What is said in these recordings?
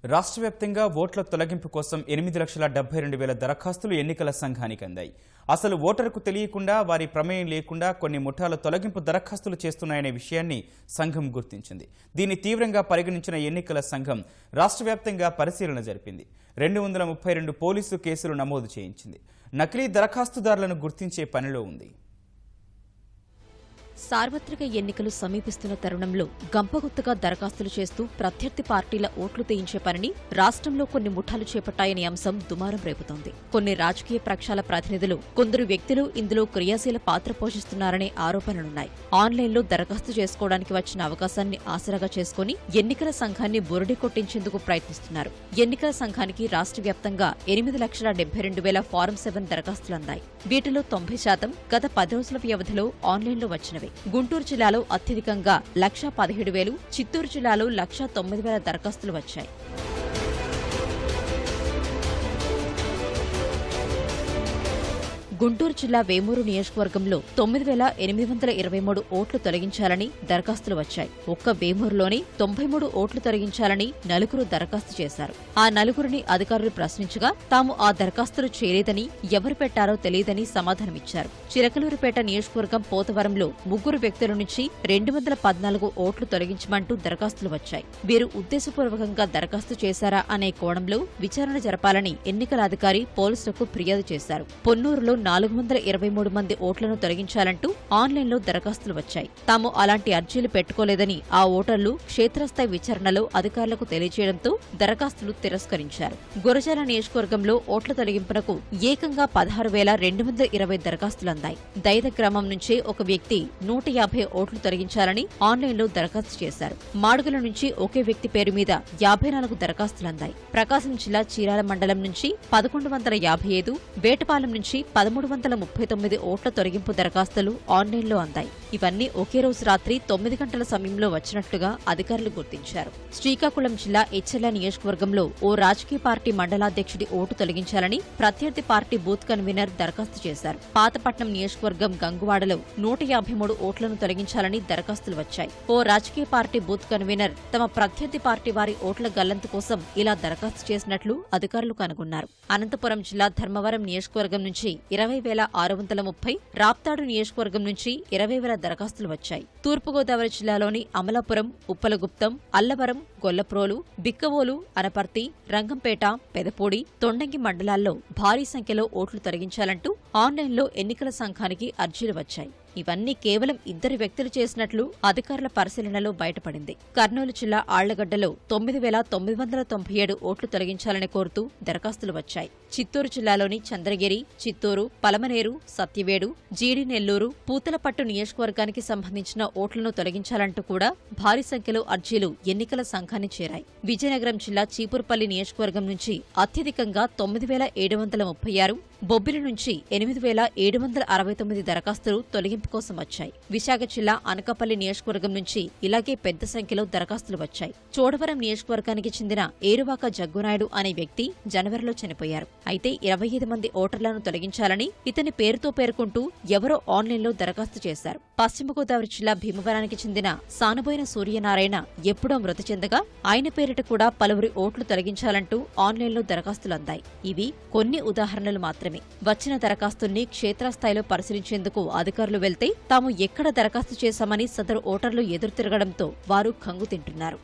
రాష్ట్ర వ్యాప్తంగా ఓట్ల తొలగింపు కోసం 8,72,000 దరఖాస్తులు ఎన్నికల సంఘానికి అందాయి. అసలు ఓటరుకు తెలియకుండా వారి ప్రమేయం లేకుండా కొన్ని ముఠాలు తొలగింపు దరఖాస్తులు చేస్తున్నాయనే విషయాన్ని సంఘం గుర్తించింది. దీన్ని తీవ్రంగా పరిగణించిన ఎన్నికల సంఘం రాష్ట్ర వ్యాప్తంగా పరిశీలన జరిపింది. 232 పోలీసు కేసులు నమోదు చేయించింది. నకిలీ దరఖాస్తుదారులను గుర్తించే పనిలో ఉంది. సార్వత్రిక ఎన్నికలు సమీపిస్తున్న తరుణంలో గంపగుత్తగా దరఖాస్తులు చేస్తూ ప్రత్యర్థి పార్టీల ఓట్లు తీయించే పనిని రాష్ట్రంలో కొన్ని ముఠాలు చేపట్టాయనే అంశం దుమారం రేపుతోంది. కొన్ని రాజకీయ పక్షాల ప్రతినిధులు, కొందరు వ్యక్తులు ఇందులో క్రియాశీల పాత్ర పోషిస్తున్నారనే ఆరోపణలున్నాయి. ఆన్లైన్లో దరఖాస్తు చేసుకోవడానికి వచ్చిన అవకాశాన్ని ఆసరాగా చేసుకుని ఎన్నికల సంఘాన్ని బురడి కొట్టించేందుకు ప్రయత్నిస్తున్నారు. ఎన్నికల సంఘానికి రాష్ట్ర వ్యాప్తంగా 8,72,000 ఫారం 7 దరఖాస్తులందాయి. వీటిలో 90% గత 10 రోజుల వ్యవధిలో ఆన్లైన్లో వచ్చినవి. గుంటూరు జిల్లాలో అత్యధికంగా 1,17,000, చిత్తూరు జిల్లాలో 1,09,000 దరఖాస్తులు వచ్చాయి. గుంటూరు జిల్లా వేమూరు నియోజకవర్గంలో 9,823 ఓట్లు తొలగించాలని దరఖాస్తులు వచ్చాయి. ఒక్క వేమూరులోనే 93 ఓట్లు తొలగించాలని నలుగురు దరఖాస్తు చేశారు. ఆ నలుగురిని అధికారులు ప్రశ్నించగా తాము ఆ దరఖాస్తులు చేయలేదని, ఎవరు పెట్టారో తెలియదని సమాధానమిచ్చారు. చిలకలూరుపేట నియోజకవర్గం పోతవరంలో 3 వ్యక్తుల నుంచి 214 ఓట్లు తొలగించమంటూ దరఖాస్తులు వచ్చాయి. వీరు ఉద్దేశపూర్వకంగా దరఖాస్తు చేశారా అనే కోణంలో విచారణ జరపాలని ఎన్నికల అధికారి పోలీసులకు ఫిర్యాదు చేశారు. పొన్నూరులో 423 మంది ఓట్లను తొలగించాలంటూ ఆన్లైన్లో దరఖాస్తులు వచ్చాయి. తాము అలాంటి అర్జీలు పెట్టుకోలేదని ఆ ఓటర్లు క్షేత్రస్థాయి విచారణలో అధికారులకు తెలియజేయడంతో దరఖాస్తులు తిరస్కరించారు. గురజాల నియోజకవర్గంలో ఓట్ల తొలగింపునకు ఏకంగా 16,220 దరఖాస్తులందాయి. దైద గ్రామం నుంచే ఒక వ్యక్తి 150 ఓట్లు తొలగించాలని ఆన్లైన్లో దరఖాస్తు చేశారు. మాడుగుల నుంచి ఒకే వ్యక్తి పేరు మీద 54 దరఖాస్తులందాయి. ప్రకాశం జిల్లా చీరాల మండలం నుంచి 1,155, వేటపాలెం నుంచి 1,339 ఓట్ల తొలగింపు దరఖాస్తులు ఆన్లైన్లో అందాయి. ఇవన్నీ ఒకే రోజు రాత్రి 9 గంటల సమయంలో వచ్చినట్లుగా అధికారులు గుర్తించారు. శ్రీకాకుళం జిల్లా ఎచ్చెర్ల నియోజకవర్గంలో ఓ రాజకీయ పార్టీ మండలాధ్యక్షుడి ఓటు తొలగించాలని ప్రత్యర్థి పార్టీ బూత్ కన్వీనర్ దరఖాస్తు చేశారు. పాతపట్నం నియోజకవర్గం గంగువాడలో 153 ఓట్లను తొలగించాలని దరఖాస్తులు వచ్చాయి. ఓ రాజకీయ పార్టీ బూత్ కన్వీనర్ తమ ప్రత్యర్థి పార్టీ వారి ఓట్ల గల్లంతు కోసం ఇలా దరఖాస్తు చేసినట్లు అధికారులు కనుగొన్నారు. అనంతపురం జిల్లా ధర్మవరం నియోజకవర్గం నుంచి 20,630, రాప్తాడు నియోజకవర్గం నుంచి 20,000 దరఖాస్తులు వచ్చాయి. తూర్పుగోదావరి జిల్లాలోని అమలాపురం, ఉప్పలగుప్తం, అల్లవరం, గొల్లప్రోలు, బిక్కవోలు, అనపర్తి, రంగంపేట, పెదపూడి, తొండంగి మండలాల్లో భారీ సంఖ్యలో ఓట్లు తొలగించాలంటూ ఆన్లైన్లో ఎన్నికల సంఘానికి అర్జీలు వచ్చాయి. ఇవన్నీ కేవలం 2 వ్యక్తులు చేసినట్లు అధికారుల పరిశీలనలో బయటపడింది. కర్నూలు జిల్లా ఆళ్లగడ్డలో 9,997 ఓట్లు తొలగించాలని కోరుతూ దరఖాస్తులు వచ్చాయి. చిత్తూరు జిల్లాలోని చంద్రగిరి, చిత్తూరు, పలమనేరు, సత్యవేడు, జీడి నెల్లూరు, పూతలపట్టు నియోజకవర్గానికి సంబంధించిన ఓట్లను తొలగించాలంటూ కూడా భారీ సంఖ్యలో అర్జీలు ఎన్నికల సంఘాన్ని చేరాయి. విజయనగరం జిల్లా చీపురుపల్లి నియోజకవర్గం నుంచి అత్యధికంగా 9,736, బొబ్బిలి నుంచి 8,769 దరఖాస్తులు తొలగింపు కోసం వచ్చాయి. విశాఖ జిల్లా అనకాపల్లి నియోజకవర్గం నుంచి ఇలాగే పెద్ద సంఖ్యలో దరఖాస్తులు వచ్చాయి. చోడవరం నియోజకవర్గానికి చెందిన ఏరువాక జగ్గునాయుడు అనే వ్యక్తి జనవరిలో చనిపోయారు. అయితే 25 మంది ఓటర్లను తొలగించాలని ఇతని పేరుతో పేర్కొంటూ ఎవరో ఆన్లైన్లో దరఖాస్తు చేశారు. పశ్చిమ గోదావరి జిల్లా భీమవరానికి చెందిన సానుబోయిన సూర్యనారాయణ ఎప్పుడో మృతి చెందగా ఆయన పేరిట కూడా పలువురి ఓట్లు తొలగించాలంటూ ఆన్లైన్లో దరఖాస్తులు అందాయి. ఇవి కొన్ని ఉదాహరణలు మాత్రమే. వచ్చిన దరఖాస్తుల్ని క్షేత్రస్థాయిలో పరిశీలించేందుకు అధికారులు వెళ్తే తాము ఎక్కడ దరఖాస్తు చేశామని సదరు ఓటర్లు ఎదురుతిరగడంతో వారు కంగు తింటున్నారు.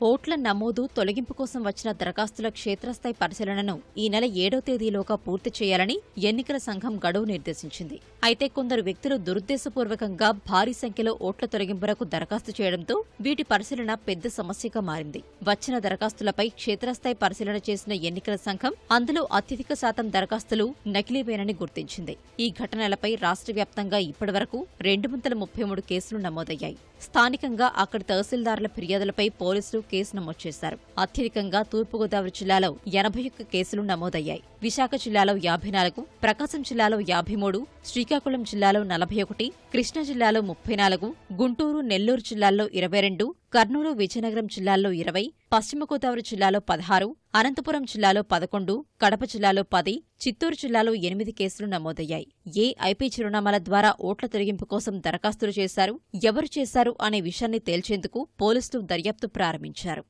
ఓట్ల నమోదు, తొలగింపు కోసం వచ్చిన దరఖాస్తుల క్షేత్రస్థాయి పరిశీలనను ఈ నెల 7వ తేదీలోగా పూర్తి చేయాలని ఎన్నికల సంఘం గడువు నిర్దేశించింది. అయితే కొందరు వ్యక్తులు దురుద్దేశపూర్వకంగా భారీ సంఖ్యలో ఓట్ల తొలగింపునకు దరఖాస్తు చేయడంతో వీటి పరిశీలన పెద్ద సమస్యగా మారింది. వచ్చిన దరఖాస్తులపై క్షేత్రస్థాయి పరిశీలన చేసిన ఎన్నికల సంఘం అందులో అత్యధిక శాతం దరఖాస్తులు నకిలీవేనని గుర్తించింది. ఈ ఘటనలపై రాష్ట్ర వ్యాప్తంగా ఇప్పటివరకు 233 కేసులు నమోదయ్యాయి. స్థానికంగా అక్కడి తహసీల్దారుల ఫిర్యాదులపై పోలీసులు కేసు నమోదు చేశారు. అత్యధికంగా తూర్పుగోదావరి జిల్లాలో 81 కేసులు నమోదయ్యాయి. విశాఖ జిల్లాలో 54, ప్రకాశం జిల్లాలో 53, శ్రీకాకుళం జిల్లాలో 41, కృష్ణా జిల్లాలో 34, గుంటూరు, నెల్లూరు జిల్లాల్లో 22, కర్నూలు, విజయనగరం జిల్లాల్లో 20, పశ్చిమ గోదావరి జిల్లాలో 16, అనంతపురం జిల్లాలో 11, కడప జిల్లాలో 10, చిత్తూరు జిల్లాలో 8 కేసులు నమోదయ్యాయి. ఏ ఐపీ చిరునామాల ద్వారా ఓట్ల తొలగింపు కోసం దరఖాస్తులు చేశారు, ఎవరు చేశారు అనే విషయాన్ని తేల్చేందుకు పోలీసులు దర్యాప్తు ప్రారంభించారు.